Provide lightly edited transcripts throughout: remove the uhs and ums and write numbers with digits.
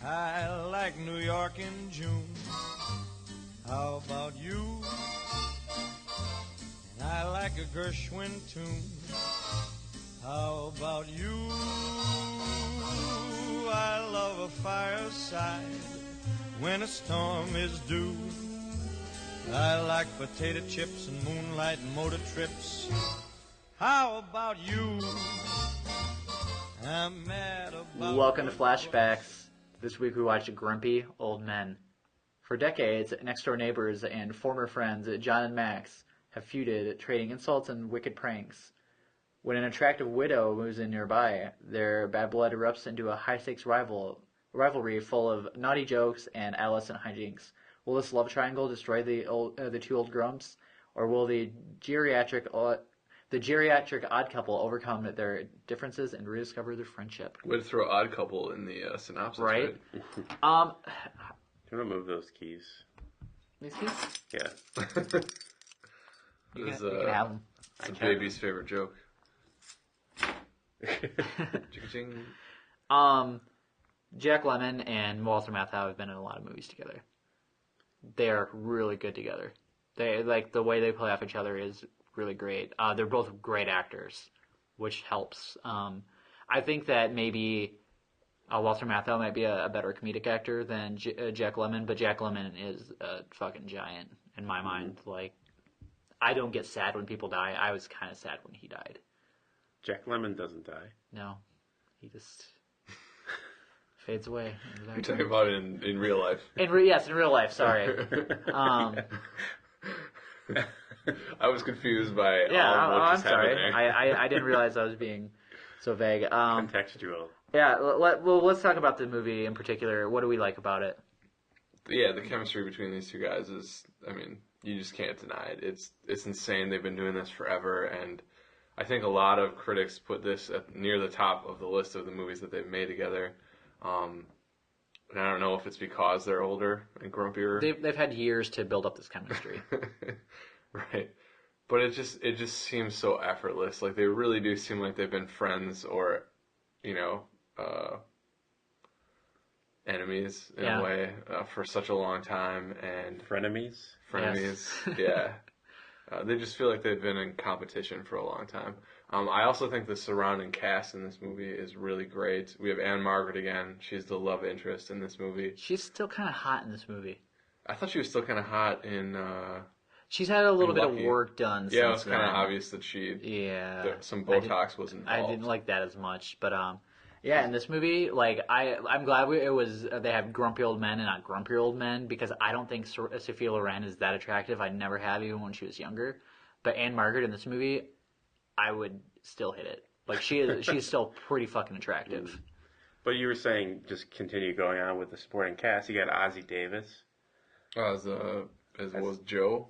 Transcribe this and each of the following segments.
I like New York in June. How about you? And I like a Gershwin tune. How about you? I love a fireside when a storm is due. I like potato chips and moonlight and motor trips. How about you? I'm mad about... Welcome to Flashbacks. This week we watched Grumpy Old Men. For decades, next-door neighbors and former friends John and Max have feuded, trading insults and wicked pranks. When an attractive widow moves in nearby, their bad blood erupts into a high-stakes rivalry full of naughty jokes and adolescent hijinks. Will this love triangle destroy the two old grumps, or will the geriatric odd couple overcome their differences and rediscover their friendship? Way to throw odd couple in the synopsis, right? Do you want to move those keys? These keys? Yeah. You can have them. It's a baby's favorite joke. Ching-ching. Jack Lemmon and Walter Matthau have been in a lot of movies together. They're really good together. They the way they play off each other is really great. They're both great actors, which helps. I think that maybe Walter Matthau might be a better comedic actor than Jack Lemmon, but Jack Lemmon is a fucking giant in my mind. Like, I don't get sad when people die. I was kind of sad when he died. Jack Lemmon doesn't die. No, he just fades away. You're talking about it in real life. Yes, in real life. Sorry. I was confused by Yeah, all of what I'm just happened sorry. there. I didn't realize I was being so vague. Contextual. Yeah, let's talk about the movie in particular. What do we like about it? Yeah, the chemistry between these two guys is, I mean, you just can't deny it. It's insane. They've been doing this forever, and I think a lot of critics put this near the top of the list of the movies that they've made together. And I don't know if it's because they're older and grumpier. They've had years to build up this chemistry. Right. But it just seems so effortless. Like, they really do seem like they've been friends or, enemies in a way for such a long time. And Frenemies? Yes. Yeah. They just feel like they've been in competition for a long time. I also think the surrounding cast in this movie is really great. We have Ann-Margret again. She's the love interest in this movie. She's still kind of hot in this movie. I thought she was still kind of hot in... She's had a little bit of Lucky. work done since Yeah, it was kind of then. obvious that some Botox was involved. I didn't like that as much, but yeah, in this movie, like I'm glad they have grumpy old men and not grumpy old men, because I don't think Sophia Loren is that attractive. I never have, even when she was younger. But Ann-Margret in this movie, I would still hit it. Like, she's still pretty fucking attractive. But you were saying, just continue going on with the supporting cast. You got Ozzie Davis. As was Joe.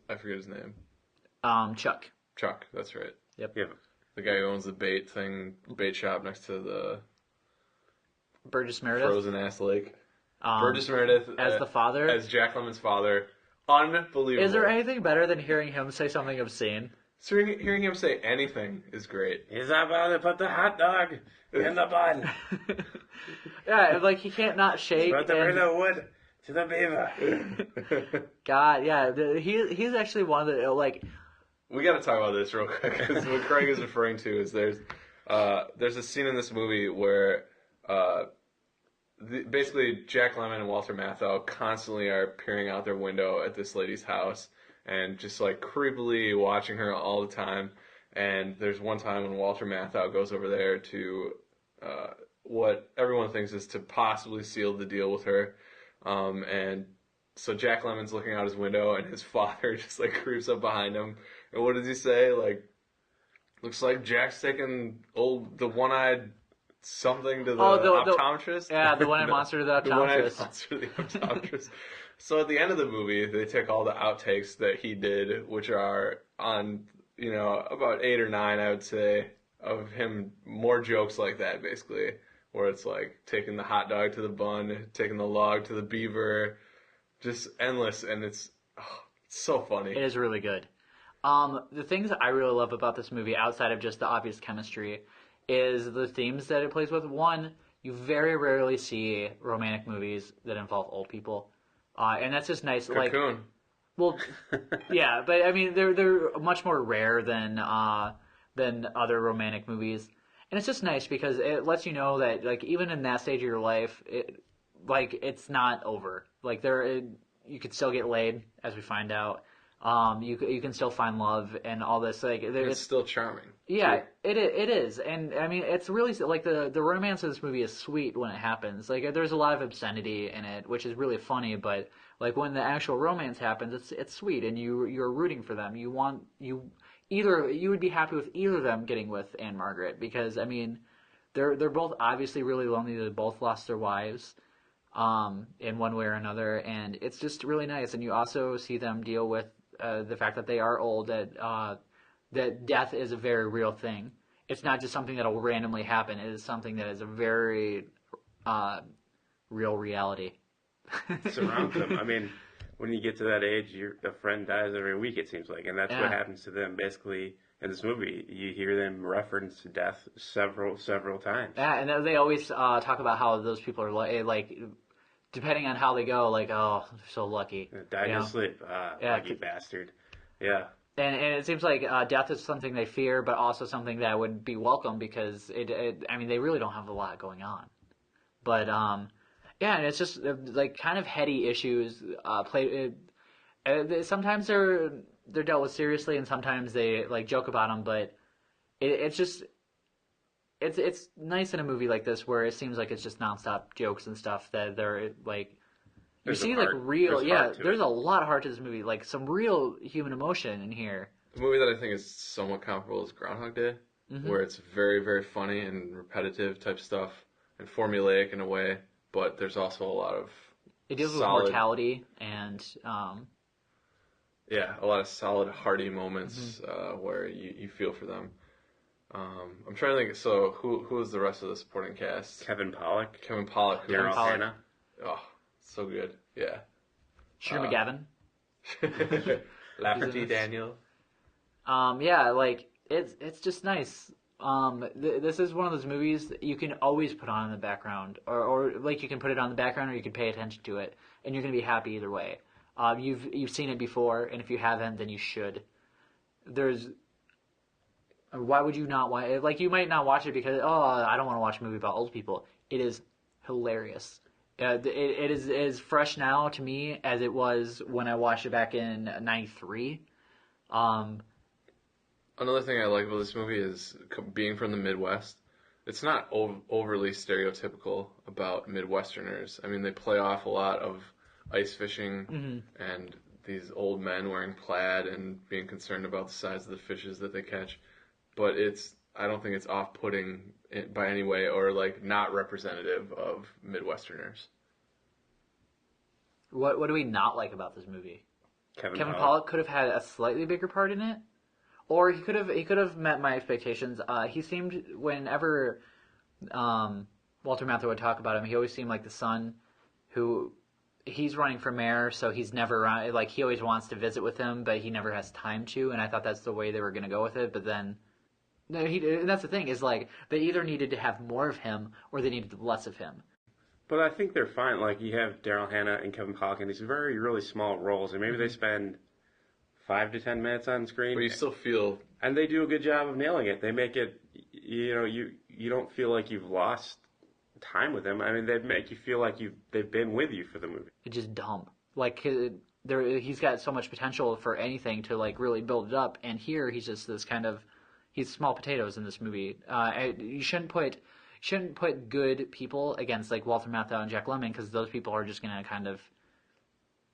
I forget his name. Chuck. Chuck, that's right. Yep. Yeah. The guy who owns the bait shop next to the Burgess Meredith. frozen ass lake. Burgess Meredith as the father. As Jack Lemmon's father. Unbelievable. Is there anything better than hearing him say something obscene? So hearing him say anything is great. He's about to put the hot dog in the bun. Yeah, like, he can't not shake. Put the rid of wood to the beaver. God, yeah, he's actually one of the, like... We got to talk about this real quick, because what Craig is referring to is there's a scene in this movie where basically Jack Lemmon and Walter Matthau constantly are peering out their window at this lady's house and just like creepily watching her all the time. And there's one time when Walter Matthau goes over there to what everyone thinks is to possibly seal the deal with her. And so Jack Lemmon's looking out his window, and his father just like creeps up behind him. And what does he say? Like, looks like Jack's taking the one-eyed something to the optometrist. Yeah, the one-eyed monster to the optometrist. The one-eyed monster to the optometrist. So at the end of the movie, they take all the outtakes that he did, which are on, about 8 or 9, I would say, of him, more jokes like that, basically, where it's like taking the hot dog to the bun, taking the log to the beaver, just endless, and it's so funny. It is really good. The things that I really love about this movie, outside of just the obvious chemistry, is the themes that it plays with. One, You very rarely see romantic movies that involve old people, and that's just nice. Like, Cocoon. well, yeah, but I mean, they're much more rare than other romantic movies, and it's just nice because it lets you know that like even in that stage of your life, it's not over. Like you could still get laid, as we find out. You can still find love and all this. Like It's still charming. yeah, it is, and I mean it's really like the romance of this movie is sweet when it happens. Like there's a lot of obscenity in it, which is really funny, but like when the actual romance happens, it's sweet, and you're rooting for them. You would be happy with either of them getting with Anne Margaret because I mean they're both obviously really lonely. They both lost their wives in one way or another, and it's just really nice. And you also see them deal with the fact that they are old, that death is a very real thing. It's not just something that will randomly happen. It is something that is a very real reality. Surrounds them. I mean, when you get to that age, a friend dies every week, it seems like. And that's what happens to them, basically, in this movie. You hear them reference death several times. Yeah, and they always talk about how those people are like depending on how they go, like, oh, they're so lucky. Died in sleep. Lucky bastard. Yeah. And it seems like death is something they fear, but also something that would be welcome because I mean, they really don't have a lot going on. But yeah, and it's just like kind of heady issues. Sometimes they're dealt with seriously, and sometimes they like joke about them. But it's just it's nice in a movie like this where it seems like it's just nonstop jokes and stuff that they're like. You see, like, real, there's a lot of heart to this movie, like, some real human emotion in here. The movie that I think is somewhat comparable is Groundhog Day, where it's very, very funny and repetitive type stuff, and formulaic in a way, but there's also a lot of It deals with mortality and... yeah, a lot of solid, hearty moments where you feel for them. I'm trying to think, so who is the rest of the supporting cast? Kevin Pollak. Daryl Hannah. Oh, so good, yeah. Shooter McGavin. Lafferty Daniel. Yeah, like, it's just nice. This is one of those movies that you can always put on in the background, or like you can put it on the background, or you can pay attention to it, and you're gonna be happy either way. You've seen it before, and if you haven't, then you should. Why would you not watch? Like, you might not watch it because I don't want to watch a movie about old people. It is hilarious. It is as fresh now to me as it was when I watched it back in '93. Another thing I like about this movie is being from the Midwest. It's not overly stereotypical about Midwesterners. I mean, they play off a lot of ice fishing and these old men wearing plaid and being concerned about the size of the fishes that they catch. But I don't think it's off-putting by any way or like not representative of Midwesterners. What do we not like about this movie? Kevin Pollak could have had a slightly bigger part in it, or he could have met my expectations. He seemed, whenever Walter Matthau would talk about him, he always seemed like the son who he's running for mayor, so he's never around. Like, he always wants to visit with him, but he never has time to. And I thought that's the way they were going to go with it, but then. No, and that's the thing, is like, they either needed to have more of him, or they needed less of him. But I think they're fine. Like, you have Daryl Hannah and Kevin Pollak in these very, really small roles, and maybe they spend 5 to 10 minutes on screen. But you still feel... And they do a good job of nailing it. They make it, you don't feel like you've lost time with them. I mean, they make you feel like they've been with you for the movie. It's just dumb. Like, he's got so much potential for anything to, like, really build it up, and here he's just this kind of... He's small potatoes in this movie. You shouldn't put good people against like Walter Matthau and Jack Lemmon, because those people are just going to kind of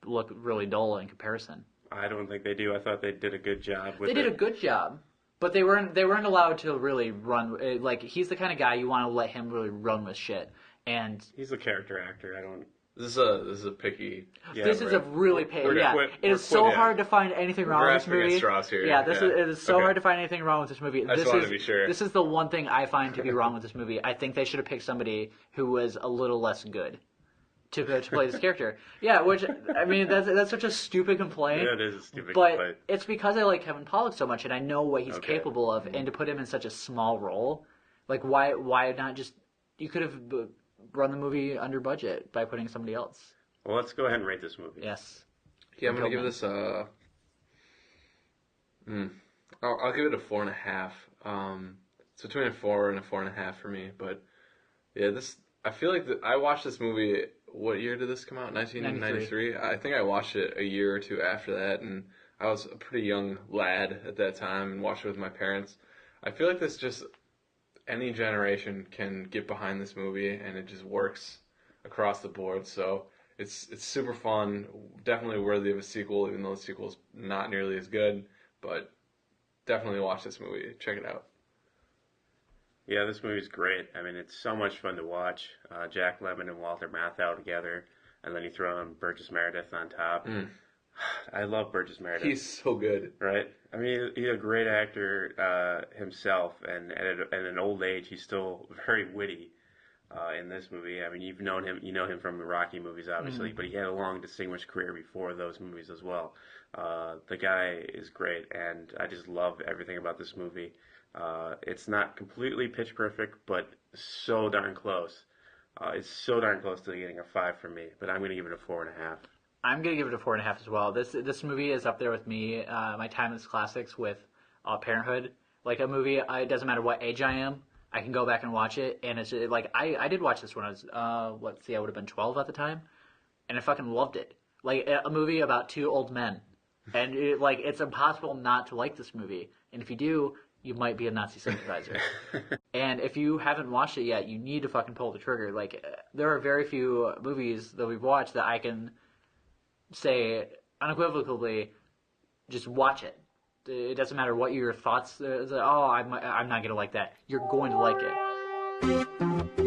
look really dull in comparison. I don't think they do. I thought they did a good job with it. They did a good job, but they weren't allowed to really run. Like, he's the kind of guy you want to let him really run with shit. And he's a character actor. I don't. This is a picky. Yeah, this is a really picky. Yeah, it is so hard to find anything wrong with this movie. Here. Yeah, it is so hard to find anything wrong with this movie. I just wanted to be sure. This is the one thing I find to be wrong with this movie. I think they should have picked somebody who was a little less good to play this character. Yeah, which, I mean, that's such a stupid complaint. Yeah, it is a stupid complaint. But it's because I like Kevin Pollak so much, and I know what he's capable of, and to put him in such a small role, like, why not just... You could have run the movie under budget by putting somebody else. Well, let's go ahead and rate this movie. Yes. Yeah, I'm gonna give this I'll give it a 4.5. It's between a 4 and a 4.5 for me. But yeah, I feel like I watched this movie. What year did this come out? 1993. I think I watched it a year or two after that, and I was a pretty young lad at that time and watched it with my parents. I feel like any generation can get behind this movie, and it just works across the board. So it's super fun, definitely worthy of a sequel, even though the sequel's not nearly as good. But definitely watch this movie. Check it out. Yeah, this movie's great. I mean, it's so much fun to watch. Jack Lemmon and Walter Matthau together, and then you throw in Burgess Meredith on top. I love Burgess Meredith. He's so good. Right? I mean, he's a great actor himself, and at an old age, he's still very witty in this movie. I mean, you know him from the Rocky movies, obviously, but he had a long, distinguished career before those movies as well. The guy is great, and I just love everything about this movie. It's not completely pitch perfect, but so darn close. It's so darn close to getting a 5 from me, but I'm going to give it a 4.5. I'm going to give it a 4.5 as well. This movie is up there with me, my timeless classics with Parenthood. Like a movie, it doesn't matter what age I am, I can go back and watch it, and it's like, I did watch this when I was, I would have been 12 at the time, and I fucking loved it. Like, a movie about two old men, and it's impossible not to like this movie, and if you do, you might be a Nazi sympathizer. And if you haven't watched it yet, you need to fucking pull the trigger. Like, there are very few movies that we've watched that I can say unequivocally, just watch it. It doesn't matter what your thoughts. I'm not gonna like that. You're going to like it.